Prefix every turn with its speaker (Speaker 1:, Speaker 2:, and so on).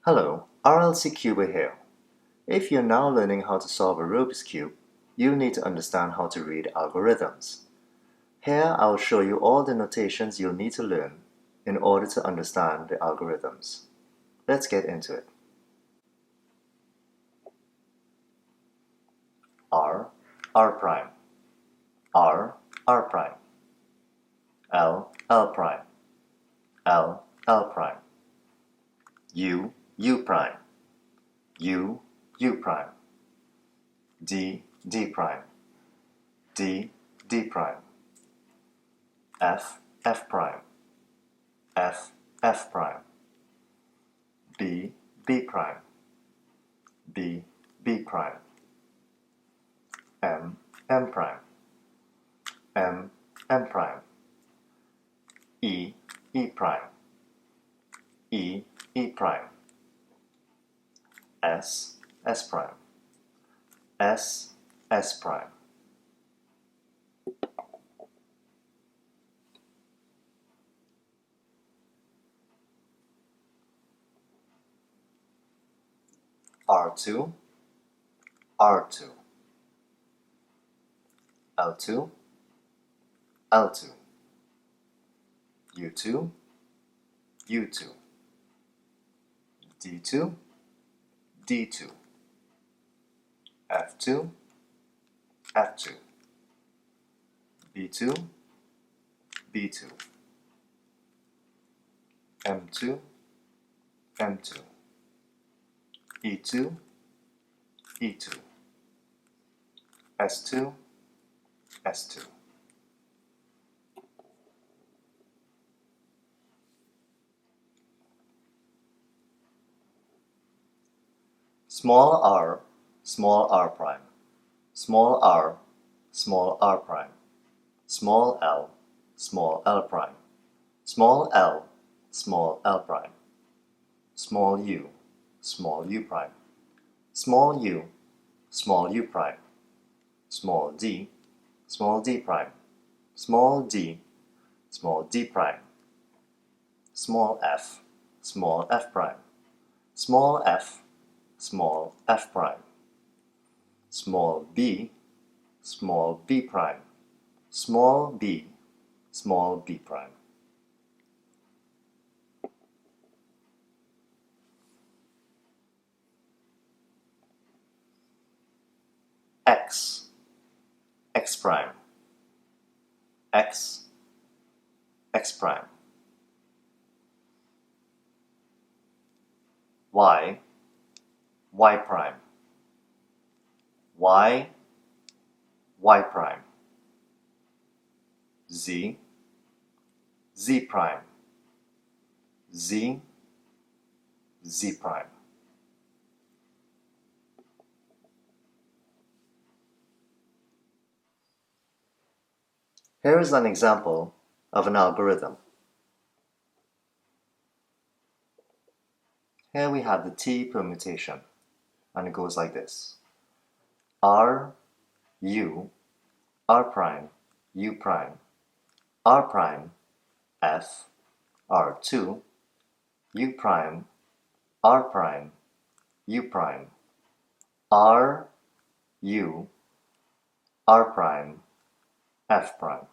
Speaker 1: Hello, RLC Cuber here. If you're now learning how to solve a Rubik's Cube, you need to understand how to read algorithms. Here I'll show you all the notations you'll need to learn in order to understand the algorithms. Let's get into it. R, R prime, R, R prime, L, L prime, L, L prime, U, U prime, U, U prime, D, D prime, D, D prime, F, F prime, F, F prime, B, B prime, B, B prime, M, M prime, M, M prime, E, E prime, E, E prime, S, S prime, S, S prime. R2, R2, L2, L2, U2, U2, D2, D2, F2, F2, B2, B2, M2, M2, E2, E2, S2, S2. Small r prime, small r prime, small l prime, small l prime, small u prime, small u prime, small d prime, small d prime, small f prime, small f prime, small b prime, small b prime. X prime, X prime, Y prime, Y prime, Z prime, Z prime. Here is an example of an algorithm. Here we have the T permutation, and it goes like this. R, U, R prime, U prime, R prime, F, R2, U prime, R prime, U prime, R, U, R prime, F prime.